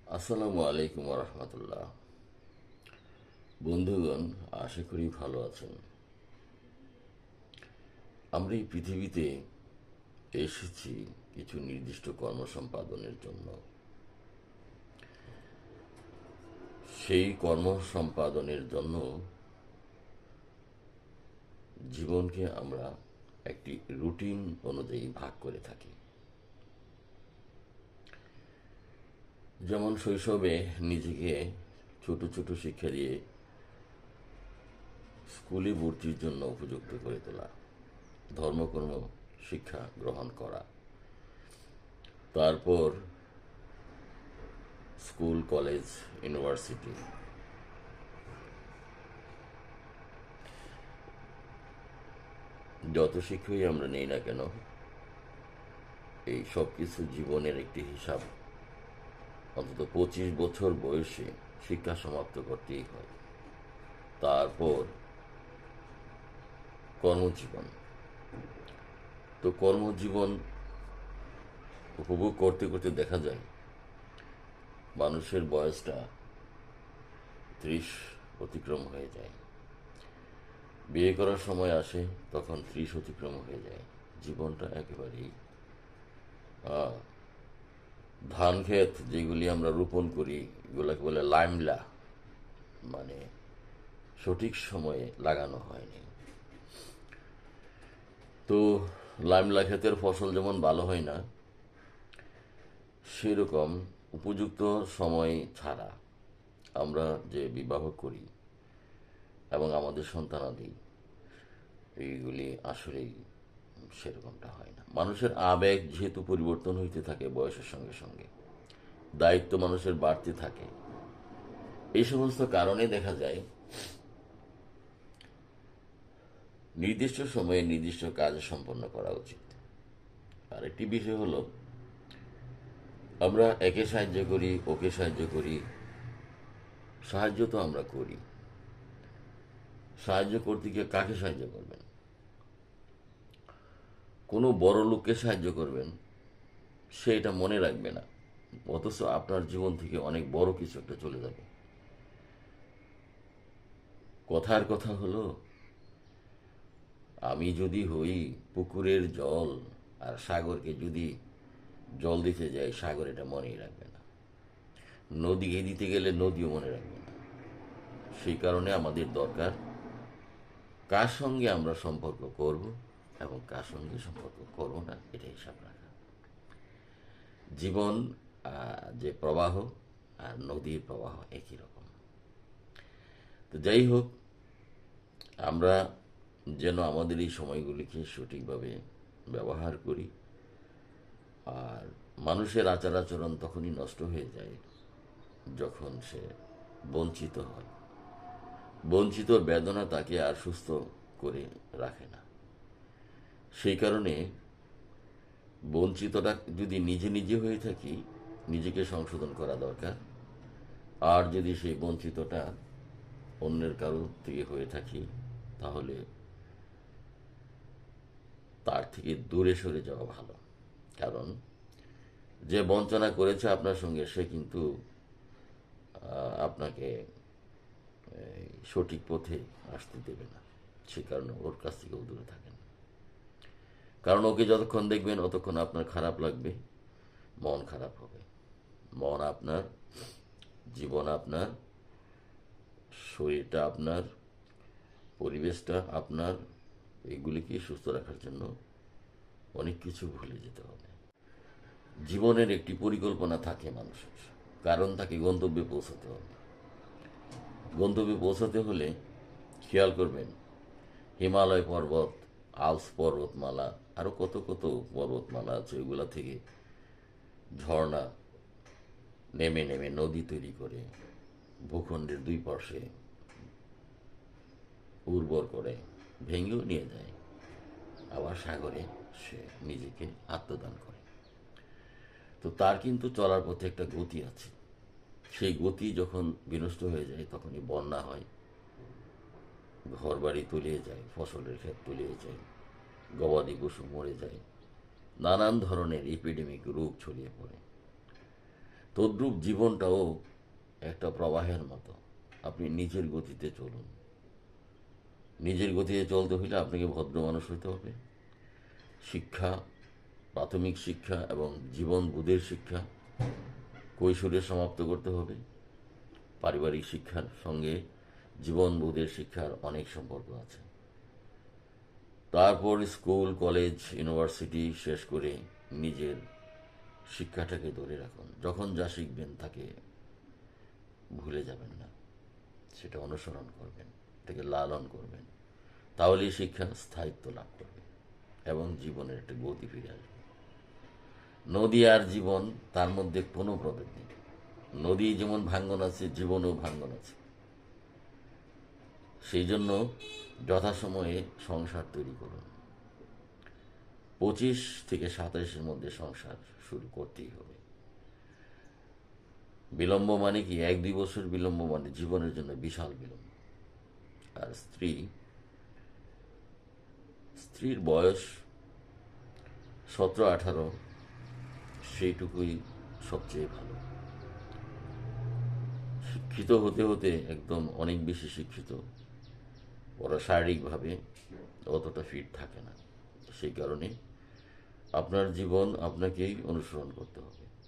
আসসালামু আলাইকুম রহমতুল্লাহ। বন্ধুগণ, আশা করি ভালো আছেন। আমরা এই পৃথিবীতে এসেছি কিছু নির্দিষ্ট কর্ম সম্পাদনের জন্য। সেই কর্ম সম্পাদনের জন্য জীবনকে আমরা একটি রুটিন অনুযায়ী ভাগ করে থাকি। যেমন শৈশবে নিজেকে ছোট ছোট শিক্ষা দিয়ে স্কুলে ভর্তির জন্য উপযুক্ত করে তোলা, ধর্মকর্ম শিক্ষা গ্রহণ করা, তারপর স্কুল, কলেজ, ইউনিভার্সিটি, যত শিক্ষাই আমরা নেই না কেন, এই সব কিছু জীবনের একটি হিসাব অন্তত 25 বছর বয়সে শিক্ষা সমাপ্ত করতেই হয়। তারপর কর্মজীবন। তো কর্মজীবন উপভোগ করতে করতে দেখা যায় মানুষের বয়সটা 30 অতিক্রম হয়ে যায়। বিয়ে করার সময় আসে, তখন 30 অতিক্রম হয়ে যায়। জীবনটা একেবারেই ধান ক্ষেত যেগুলি আমরা রোপণ করি, এগুলাকে বলে লাইমলা, মানে সঠিক সময়ে লাগানো হয়নি। তো লাইমলা ক্ষেতের ফসল যেমন ভালো হয় না, সেরকম উপযুক্ত সময় ছাড়া আমরা যে বিবাহ করি এবং আমাদের সন্তানাদি, এইগুলি আসলেই সেরকমটা হয় না। মানুষের আবেগ যেহেতু পরিবর্তন হইতে থাকে বয়সের সঙ্গে সঙ্গে, দায়িত্ব মানুষের বাড়তে থাকে, এই সমস্ত কারণে দেখা যায় নির্দিষ্ট সময়ে নির্দিষ্ট কাজ সম্পন্ন করা উচিত। আর একটি বিষয় হলো, আমরা একে সাহায্য করি, ওকে সাহায্য করি। সাহায্য তো আমরা করি, সাহায্য করতে গিয়ে কাকে সাহায্য করবেন? কোনো বড় লোককে সাহায্য করবেন, সে এটা মনে রাখবে না, অথচ আপনার জীবন থেকে অনেক বড় কিছু একটা চলে যাবে। কথার কথা হলো, আমি যদি হই পুকুরের জল আর সাগরকে যদি জল দিতে যাই, সাগর এটা মনেই রাখবে না। নদীকে দিতে গেলে নদীও মনে রাখবে না। সেই কারণে আমাদের দরকার কার সঙ্গে আমরা সম্পর্ক করব এবং কার সঙ্গে সম্পর্ক করব না, এটা হিসাব রাখা। জীবন যে প্রবাহ আর নদীর প্রবাহ একই রকম। তো যাই হোক, আমরা যেন আমাদের এই সময়গুলিকে সঠিকভাবে ব্যবহার করি। আর মানুষের আচার আচরণ তখনই নষ্ট হয়ে যায় যখন সে বঞ্চিত হয়। বঞ্চিত বেদনা তাকে আর সুস্থ করে রাখে না। সেই কারণে বঞ্চিতটা যদি নিজে নিজে হয়ে থাকি, নিজেকে সংশোধন করা দরকার। আর যদি সেই বঞ্চিতটা অন্যের কারো থেকে হয়ে থাকি, তাহলে তার থেকে দূরে সরে যাওয়া ভালো। কারণ যে বঞ্চনা করেছে আপনার সঙ্গে, সে কিন্তু আপনাকে সঠিক পথে আসতে দেবে না। সে কারণে ওর কাছ থেকেও দূরে থাকেন। কারণ ওকে যতক্ষণ দেখবেন ততক্ষণ আপনার খারাপ লাগবে, মন খারাপ হবে। মন আপনার, জীবন আপনার, শরীরটা আপনার, পরিবেশটা আপনার, এগুলিকে সুস্থ রাখার জন্য অনেক কিছু ভুলে যেতে হবে। জীবনের একটি পরিকল্পনা থাকে মানুষের, কারণ তাকে গন্তব্যে পৌঁছাতে হবে। গন্তব্যে পৌঁছাতে হলে খেয়াল করবেন, হিমালয় পর্বত, আলস পর্বতমালা, আরো কত কত পর্বতমালা আছে, ওইগুলা থেকে ঝর্ণা নেমে নেমে নদী তৈরি করে ভূখণ্ডের দুই পার্শ্বে উর্বর করে ভেঙেও নিয়ে যায়, আবার সাগরে সে নিজেকে আত্মদান করে। তো তার কিন্তু চলার পথে একটা গতি আছে। সেই গতি যখন বিনষ্ট হয়ে যায়, তখনই বন্যা হয়, ঘর বাড়ি তলিয়ে যায়, ফসলের ক্ষেত তলিয়ে যায়, গবাদি পশু মরে যায়, নানান ধরনের এপিডেমিক রোগ ছড়িয়ে পড়ে। তদ্রূপ জীবনটাও একটা প্রবাহের মতো। আপনি নিজের গতিতে চলুন। নিজের গতিতে চলতে হইলে আপনাকে ভদ্র মানুষ হইতে হবে। শিক্ষা, প্রাথমিক শিক্ষা এবং জীবন বোধের শিক্ষা কৈশোরে সমাপ্ত করতে হবে। পারিবারিক শিক্ষার সঙ্গে জীবন বোধের শিক্ষার অনেক সম্পর্ক আছে। তারপর স্কুল, কলেজ, ইউনিভার্সিটি শেষ করে নিজের শিক্ষাটাকে ধরে রাখুন। যখন যা শিখবেন তাকে ভুলে যাবেন না, সেটা অনুসরণ করবেন, এটাকে লালন করবেন। তাহলেই শিক্ষা স্থায়িত্ব লাভ করবে এবং জীবনের একটা গতি ফিরে আসবে। নদী আর জীবন, তার মধ্যে কোনো প্রভেদ নেই। নদী যেমন ভাঙ্গন আছে, জীবনেও ভাঙ্গন আছে। সেই জন্য যথাসময়ে সংসার তৈরি করুন। 25 থেকে 27-এর মধ্যে সংসার শুরু করতেই হবে। বিলম্ব মানে কি? 1-2 বছর বিলম্ব মানে জীবনের জন্য বিশাল বিলম্ব। আর স্ত্রীর বয়স 17-18, সেইটুকুই সবচেয়ে ভালো। শিক্ষিত হতে হতে একদম অনেক বেশি শিক্ষিত, ওরা শারীরিকভাবে অতটা ফিট থাকে না। সেই কারণে আপনার জীবন আপনাকেই অনুসরণ করতে হবে।